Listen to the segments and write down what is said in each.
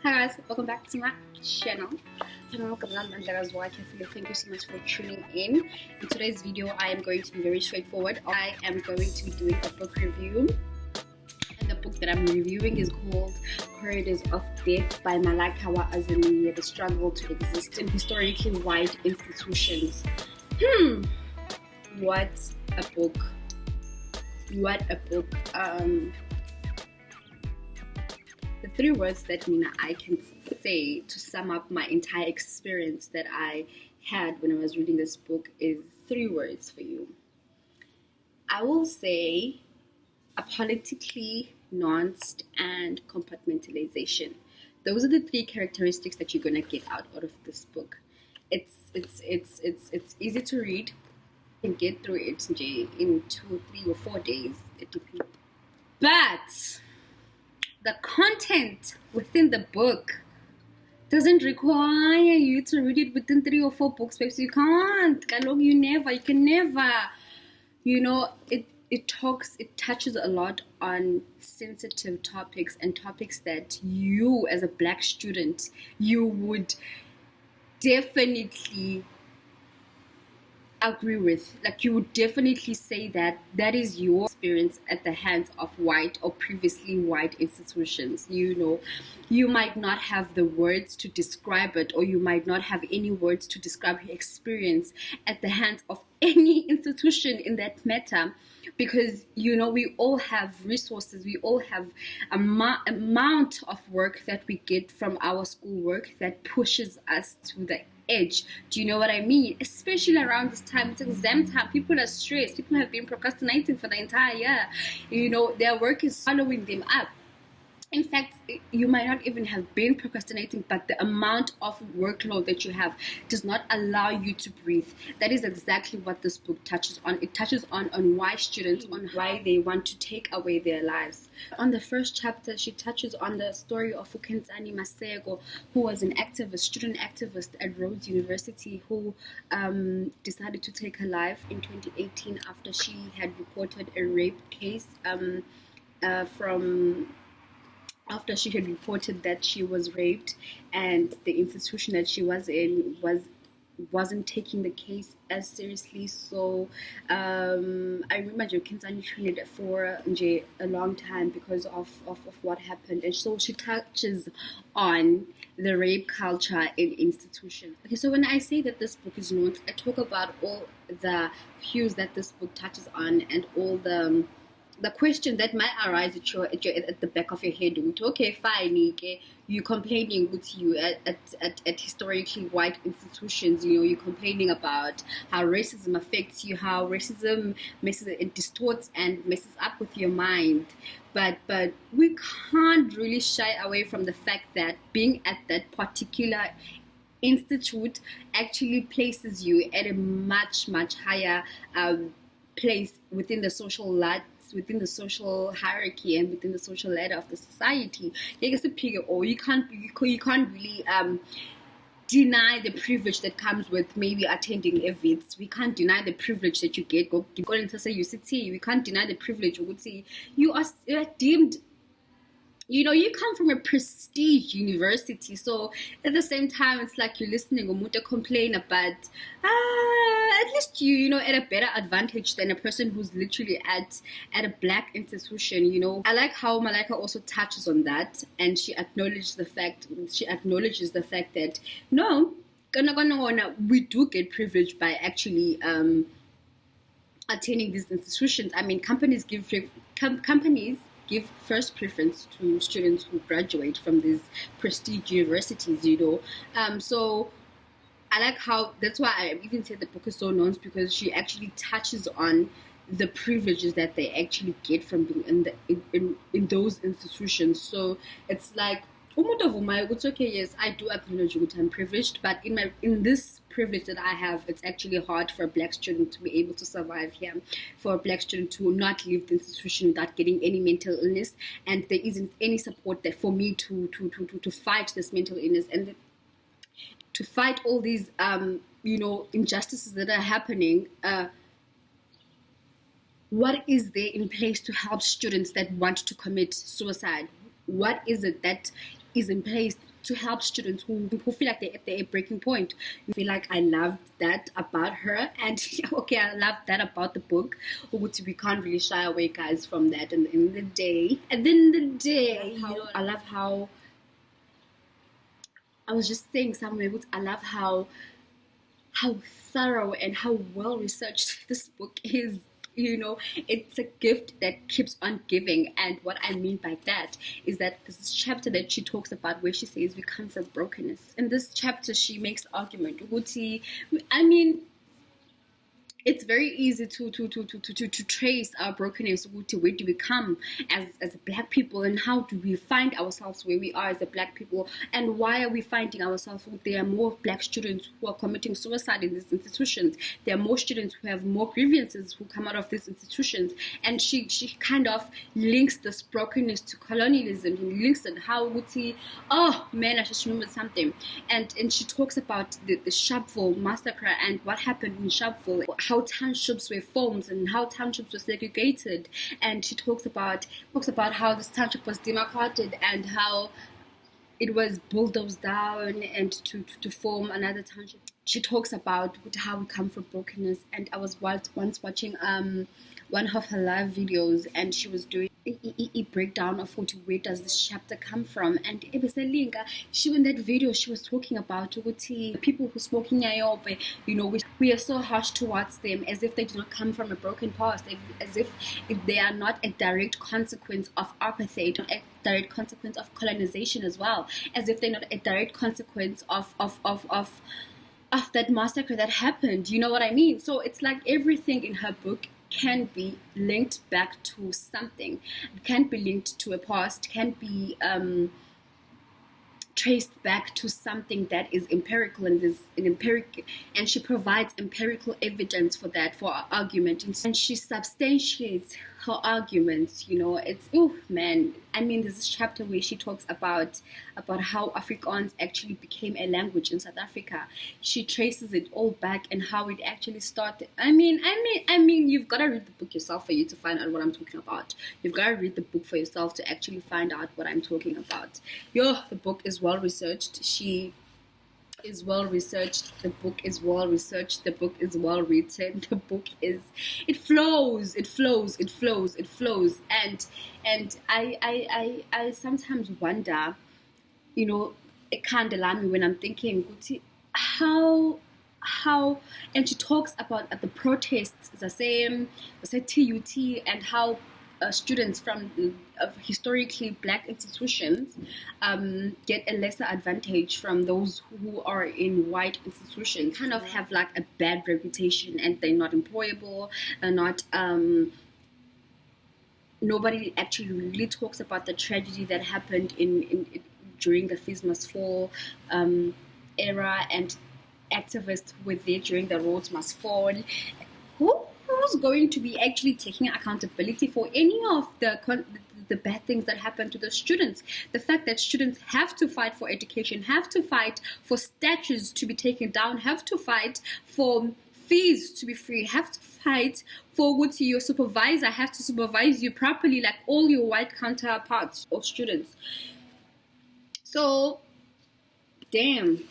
Hi guys, welcome back to my channel. Thank you so much for tuning in. In today's video, I am going to be very straightforward. I am going to be doing a book review. And the book that I'm reviewing is called Corridors of Death by Malaika Azania, The Struggle to Exist in Historically White Institutions. What a book. What a book. The three words that I can say to sum up my entire experience that I had when I was reading this book is three words for you. I will say apolitically, nuanced, and compartmentalization. Those are the three characteristics that you're gonna get out of this book. It's easy to read. You can get through it in 2, 3, or 4 days. It depends. But the content within the book doesn't require you to read it within 3 or 4 books, because you can't. You can never. It touches a lot on sensitive topics and topics that you, as a Black student, you would definitely agree with. Like, you would definitely say that is your experience at the hands of white or previously white institutions. You might not have the words to describe it, or you might not have any words to describe your experience at the hands of any institution in that matter, because we all have resources, we all have amount of work that we get from our schoolwork that pushes us to the edge. Do you know what I mean? Especially around this time, it's exam time. People are stressed. People have been procrastinating for the entire year. Their work is following them up. In fact, you might not even have been procrastinating, but the amount of workload that you have does not allow you to breathe. That is exactly what this book touches on. It touches on why students, on why they want to take away their lives. On the first chapter, she touches on the story of Masego, who was an activist, student activist at Rhodes University, who decided to take her life in 2018 after she had reported a rape case after she had reported that she was raped, and the institution that she was in wasn't taking the case as seriously. So I remember Kinsani trained for a long time because of what happened. And so she touches on the rape culture in institutions. Okay, so when I say that this book is nuanced, I talk about all the hues that this book touches on, and all the question that might arise at the back of your head. Okay, fine, you're complaining with you at historically white institutions. You're complaining about how racism affects you, how racism distorts and messes up with your mind. But we can't really shy away from the fact that being at that particular institute actually places you at a much, much higher place within the social within the social hierarchy and within the social ladder of the society. Or you can't really deny the privilege that comes with maybe attending events. We can't deny the privilege that you get. Go into say UCT. We can't deny the privilege. You are deemed. You come from a prestige university, so at the same time, it's like you're listening to complain about, at least you at a better advantage than a person who's literally at a Black institution. I like how Malaika also touches on that, and she acknowledges the fact that no, we do get privilege by actually attending these institutions. I mean, companies give first preference to students who graduate from these prestige universities, So I like how, that's why I even said the book is so nuanced, because she actually touches on the privileges that they actually get from being in those institutions. So it's like, it's okay, yes, I do acknowledge that I'm privileged, but in this privilege that I have, it's actually hard for a Black student to be able to survive here, for a Black student to not leave the institution without getting any mental illness, and there isn't any support there for me to fight this mental illness and to fight all these injustices that are happening. What is there in place to help students that want to commit suicide? What is it that is in place to help students who feel like they're at their breaking point. I feel like I loved that about her, and okay, I love that about the book. Which we can't really shy away, guys, from that. And in the day, I love how I was just saying somewhere. I love how thorough and how well researched this book is. It's a gift that keeps on giving. And what I mean by that is that this chapter that she talks about, where she says we come from brokenness. In this chapter, she makes the argument. I mean, it's very easy to trace our brokenness. Where do we come as Black people, and how do we find ourselves where we are as a Black people, and why are we finding ourselves? There are more Black students who are committing suicide in these institutions. There are more students who have more grievances who come out of these institutions. And she kind of links this brokenness to colonialism. He links it how oh man, I just remembered something. And she talks about the Sharpeville massacre and what happened in Sharpeville, how townships were formed and how townships were segregated. And she talks about how this township was demarcated and how it was bulldozed down and to form another township. She talks about how we come from brokenness. And I was once watching one of her live videos, and she was doing a breakdown of where does this chapter come from. And she in that video she was talking about people who smoke in Nyayobe, we are so harsh towards them, as if they do not come from a broken past, as if they are not a direct consequence of apartheid, a direct consequence of colonization as well, as if they're not a direct consequence of that massacre that happened. You know what I mean? So it's like everything in her book can be linked back to something. It can be linked to a past, can be traced back to something that is empirical and she provides empirical evidence for that, for our argument, and she substantiates her arguments. It's man. I mean, there's this chapter where she talks about how Afrikaans actually became a language in South Africa. She traces it all back and how it actually started. I mean, you've got to read the book yourself for you to find out what I'm talking about. You've got to read the book for yourself to actually find out what I'm talking about. The book is well researched. She is well researched. The book is well researched. The book is well written. The book is, it flows. And I sometimes wonder, it can't allow me when I'm thinking how, and she talks about the protests, the same TUT, and how students from historically Black institutions get a lesser advantage from those who are in white institutions, kind of have like a bad reputation, and they're not employable, they're not nobody actually really talks about the tragedy that happened during the Fees Must Fall era, and activists were there during the Roads Must Fall. Who's going to be actually taking accountability for any of the bad things that happen to the students? The fact that students have to fight for education, have to fight for statues to be taken down, have to fight for fees to be free, have to fight for your supervisor has to supervise you properly like all your white counterparts or students. So, damn,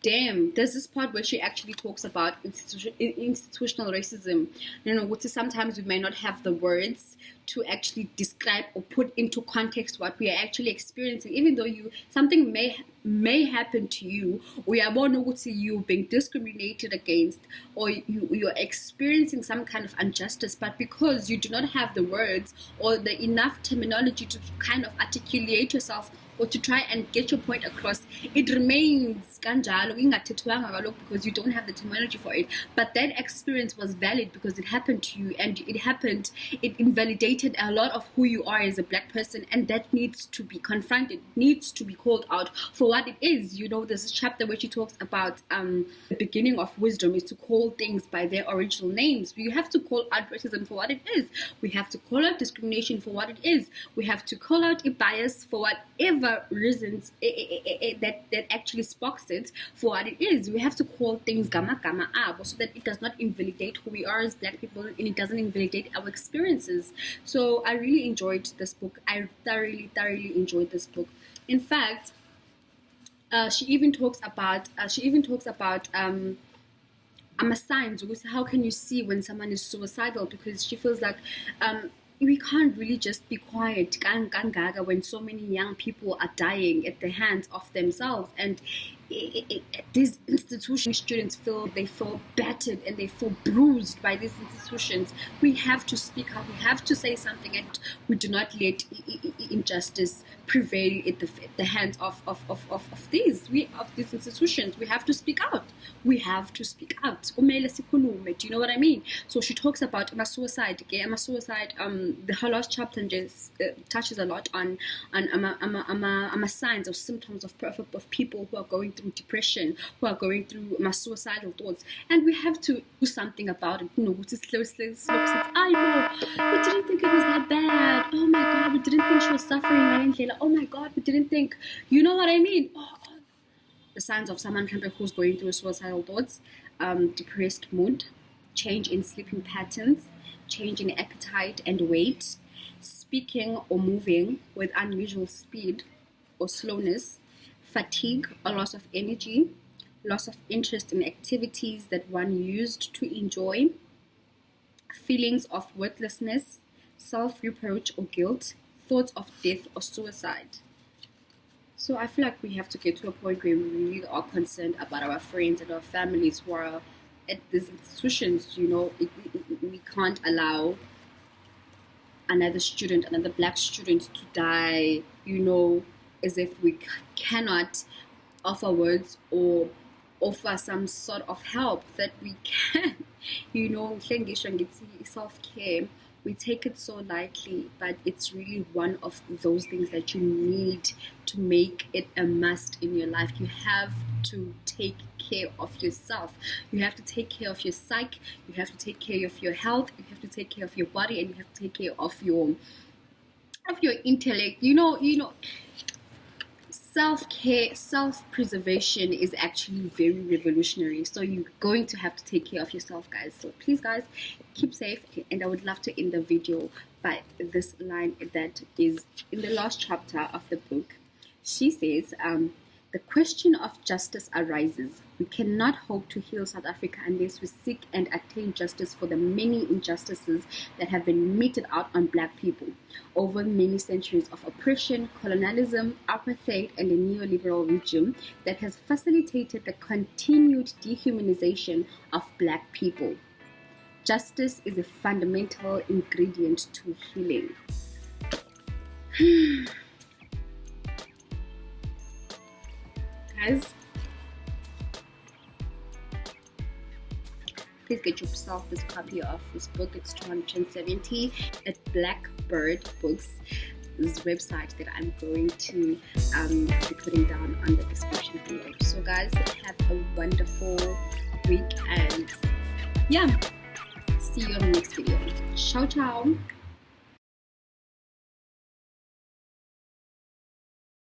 there's this part where she actually talks about institutional racism. Sometimes we may not have the words to actually describe or put into context what we are actually experiencing, even though something may happen to you, or you being discriminated against, or you're experiencing some kind of injustice, but because you do not have the words or the enough terminology to kind of articulate yourself or to try and get your point across, it remains kanjalo because you don't have the terminology for it. But that experience was valid because it happened to you, and it invalidated a lot of who you are as a Black person, and that needs to be confronted, needs to be called out for what it is. There's a chapter where she talks about the beginning of wisdom is to call things by their original names. We have to call out racism for what it is. We have to call out discrimination for what it is. We have to call out a bias for whatever reasons that actually sparks it for what it is. We have to call things gama abo so that it does not invalidate who we are as Black people, and it doesn't invalidate our experiences. So I really enjoyed this book. I thoroughly enjoyed this book. In fact, She even talks about signs. How can you see when someone is suicidal? Because she feels like we can't really just be quiet when so many young people are dying at the hands of themselves. And these institution students feel battered and they feel bruised by these institutions. We have to speak up. We have to say something, and we do not let injustice prevail at the hands of these institutions. We have to speak out. We have to speak out. Do you know what I mean? So she talks about suicide. The whole last chapter just touches a lot on signs or symptoms of people who are going through depression, who are going through suicidal thoughts, and we have to do something about it. Which is slow. I know we didn't think it was that bad. Oh my God, we didn't think she was suffering. Oh my God, we didn't think. You know what I mean? The signs of someone who's going through suicidal thoughts: depressed mood, change in sleeping patterns, change in appetite and weight, speaking or moving with unusual speed or slowness, fatigue or loss of energy, loss of interest in activities that one used to enjoy, feelings of worthlessness, self-reproach or guilt, thoughts of death or suicide. So I feel like we have to get to a point where we really are concerned about our friends and our families who are at these institutions. We can't allow another black student to die, as if we cannot offer words or offer some sort of help that we can. Self-care, we take it so lightly, but it's really one of those things that you need to make it a must in your life. You have to take care of yourself. You have to take care of your psyche. You have to take care of your health. You have to take care of your body, and you have to take care of your intellect. Self-care, self-preservation is actually very revolutionary. So you're going to have to take care of yourself, guys. So please, guys, keep safe. And I would love to end the video by this line that is in the last chapter of the book. She says, the question of justice arises. We cannot hope to heal South Africa unless we seek and attain justice for the many injustices that have been meted out on black people over many centuries of oppression, colonialism, apartheid, and a neoliberal regime that has facilitated the continued dehumanization of black people. Justice is a fundamental ingredient to healing. Guys, please get yourself this copy of this book. It's $270 at Blackbird Books' website that I'm going to be putting down on the description below. So guys, have a wonderful week, and see you on the next video. Ciao ciao.